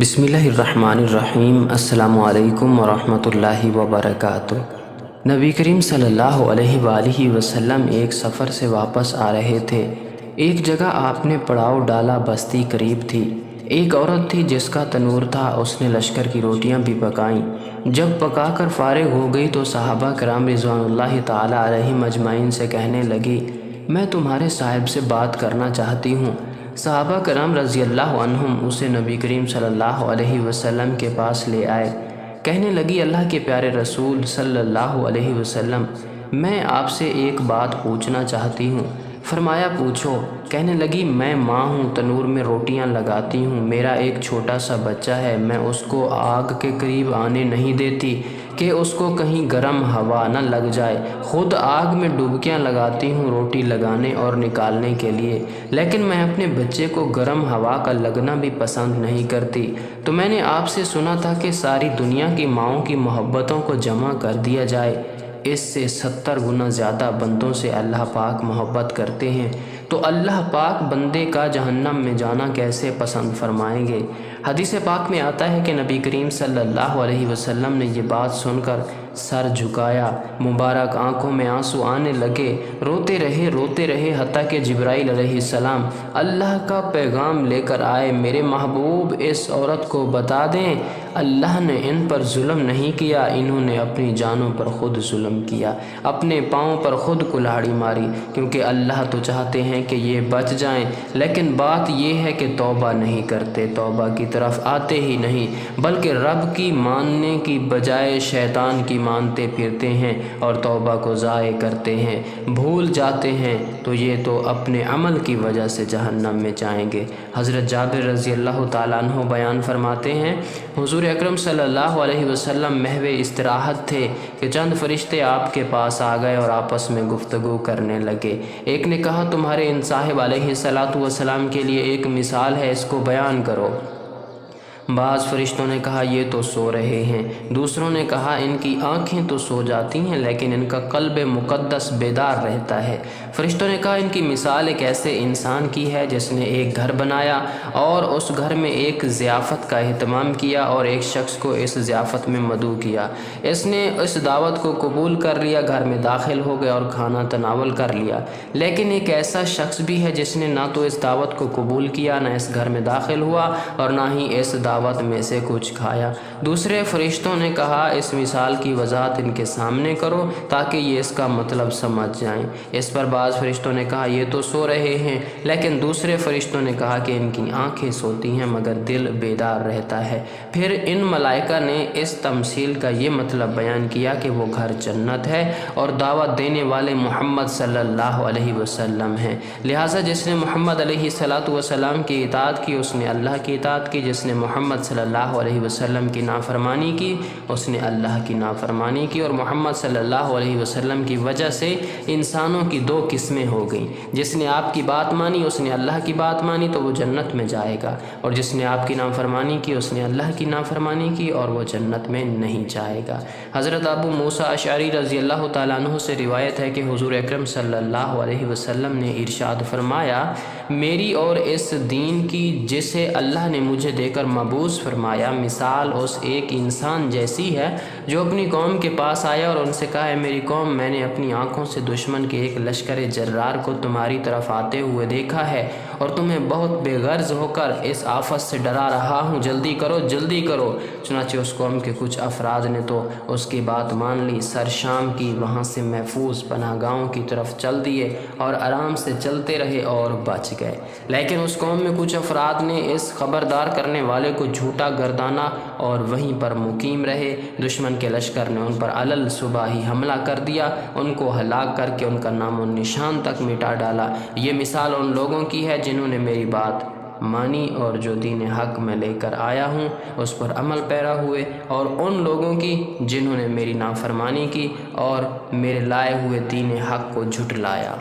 بسم اللہ الرحمن الرحیم۔ السلام علیکم ورحمۃ اللہ وبرکاتہ۔ نبی کریم صلی اللہ علیہ وآلہ وسلم ایک سفر سے واپس آ رہے تھے۔ ایک جگہ آپ نے پڑاؤ ڈالا، بستی قریب تھی۔ ایک عورت تھی جس کا تنور تھا، اس نے لشکر کی روٹیاں بھی پکائیں۔ جب پکا کر فارغ ہو گئی تو صحابہ کرام رضوان اللہ تعالی علیہم اجمعین سے کہنے لگی، میں تمہارے صاحب سے بات کرنا چاہتی ہوں۔ صحابہ کرام رضی اللہ عنہم اسے نبی کریم صلی اللہ علیہ وسلم کے پاس لے آئے۔ کہنے لگی، اللہ کے پیارے رسول صلی اللہ علیہ وسلم، میں آپ سے ایک بات پوچھنا چاہتی ہوں۔ فرمایا، پوچھو۔ کہنے لگی، میں ماں ہوں، تنور میں روٹیاں لگاتی ہوں، میرا ایک چھوٹا سا بچہ ہے، میں اس کو آگ کے قریب آنے نہیں دیتی کہ اس کو کہیں گرم ہوا نہ لگ جائے۔ خود آگ میں ڈبکیاں لگاتی ہوں روٹی لگانے اور نکالنے کے لیے، لیکن میں اپنے بچے کو گرم ہوا کا لگنا بھی پسند نہیں کرتی۔ تو میں نے آپ سے سنا تھا کہ ساری دنیا کی ماؤں کی محبتوں کو جمع کر دیا جائے، اس سے 70 گنا زیادہ بندوں سے اللہ پاک محبت کرتے ہیں، تو اللہ پاک بندے کا جہنم میں جانا کیسے پسند فرمائیں گے؟ حدیث پاک میں آتا ہے کہ نبی کریم صلی اللہ علیہ وسلم نے یہ بات سن کر سر جھکایا، مبارک آنکھوں میں آنسو آنے لگے، روتے رہے حتیٰ کہ جبرائیل علیہ السلام اللہ کا پیغام لے کر آئے، میرے محبوب اس عورت کو بتا دیں، اللہ نے ان پر ظلم نہیں کیا، انہوں نے اپنی جانوں پر خود ظلم کیا، اپنے پاؤں پر خود کلہاڑی ماری، کیونکہ اللہ تو چاہتے ہیں کہ یہ بچ جائیں، لیکن بات یہ ہے کہ توبہ نہیں کرتے، توبہ کی طرف آتے ہی نہیں، بلکہ رب کی ماننے کی بجائے شیطان کی مانتے پھرتے ہیں اور توبہ کو ضائع کرتے ہیں، بھول جاتے ہیں، تو یہ تو اپنے عمل کی وجہ سے جہنم میں جائیں گے۔ حضرت جابر رضی اللہ تعالیٰ عنہ بیان فرماتے ہیں، حضور اکرم صلی اللہ علیہ وسلم محو استراحت تھے کہ چند فرشتے آپ کے پاس آ گئے اور آپس میں گفتگو کرنے لگے۔ ایک نے کہا، تمہارے ان صاحب علیہ السلام کے لیے ایک مثال ہے، اس کو بیان کرو۔ بعض فرشتوں نے کہا، یہ تو سو رہے ہیں۔ دوسروں نے کہا، ان کی آنکھیں تو سو جاتی ہیں لیکن ان کا قلب مقدس بیدار رہتا ہے۔ فرشتوں نے کہا، ان کی مثال ایک ایسے انسان کی ہے جس نے ایک گھر بنایا اور اس گھر میں ایک ضیافت کا اہتمام کیا اور ایک شخص کو اس ضیافت میں مدعو کیا۔ اس نے اس دعوت کو قبول کر لیا، گھر میں داخل ہو گیا اور کھانا تناول کر لیا۔ لیکن ایک ایسا شخص بھی ہے جس نے نہ تو اس دعوت کو قبول کیا، نہ اس گھر میں داخل ہوا اور نہ ہی اس دعوت میں سے کچھ کھایا۔ دوسرے فرشتوں نے کہا، اس مثال کی وضاحت ان کے سامنے کرو تاکہ یہ اس کا مطلب سمجھ جائیں۔ اس پر بعض فرشتوں نے کہا، یہ تو سو رہے ہیں، لیکن دوسرے فرشتوں نے کہا کہ ان کی آنکھیں سوتی ہیں مگر دل بیدار رہتا ہے۔ پھر ان ملائکہ نے اس تمثیل کا یہ مطلب بیان کیا کہ وہ گھر جنت ہے اور دعوت دینے والے محمد صلی اللہ علیہ وسلم ہیں، لہٰذا جس نے محمد علیہ السلام کی اطاعت کی اس نے اللہ کی اطاعت کی، جس نے محمد صلی اللہ علیہ وسلم کی نافرمانی کی اس نے اللہ کی نافرمانی کی، اور محمد صلی اللہ علیہ وسلم کی وجہ سے انسانوں کی دو قسمیں ہو گئیں، جس نے آپ کی بات مانی اس نے اللہ کی بات مانی تو وہ جنت میں جائے گا، اور جس نے آپ کی نافرمانی کی اس نے اللہ کی نافرمانی کی اور وہ جنت میں نہیں جائے گا۔ حضرت ابو موسیٰ اشعری رضی اللہ تعالیٰ عنہ سے روایت ہے کہ حضور اکرم صلی اللہ علیہ وسلم نے ارشاد فرمایا، میری اور اس دین کی جسے اللہ نے مجھے دے کر مبعوث فرمایا، مثال اس ایک انسان جیسی ہے جو اپنی قوم کے پاس آیا اور ان سے کہا، ہے میری قوم، میں نے اپنی آنکھوں سے دشمن کے ایک لشکر جرار کو تمہاری طرف آتے ہوئے دیکھا ہے اور تمہیں بہت بے غرض ہو کر اس آفت سے ڈرا رہا ہوں، جلدی کرو جلدی کرو۔ چنانچہ اس قوم کے کچھ افراد نے تو اس کی بات مان لی، سر شام کی وہاں سے محفوظ پناہ گاہوں کی طرف چل دیے اور آرام سے چلتے رہے اور بچ گئے، لیکن اس قوم میں کچھ افراد نے اس خبردار کرنے والے کو جھوٹا گردانا اور وہیں پر مقیم رہے۔ دشمن کے لشکر نے ان پر علل صبح ہی حملہ کر دیا، ان کو ہلاک کر کے ان کا نام و نشان تک مٹا ڈالا۔ یہ مثال ان لوگوں کی ہے جنہوں نے میری بات مانی اور جو دین حق میں لے کر آیا ہوں اس پر عمل پیرا ہوئے، اور ان لوگوں کی جنہوں نے میری نافرمانی کی اور میرے لائے ہوئے دین حق کو جھٹلایا۔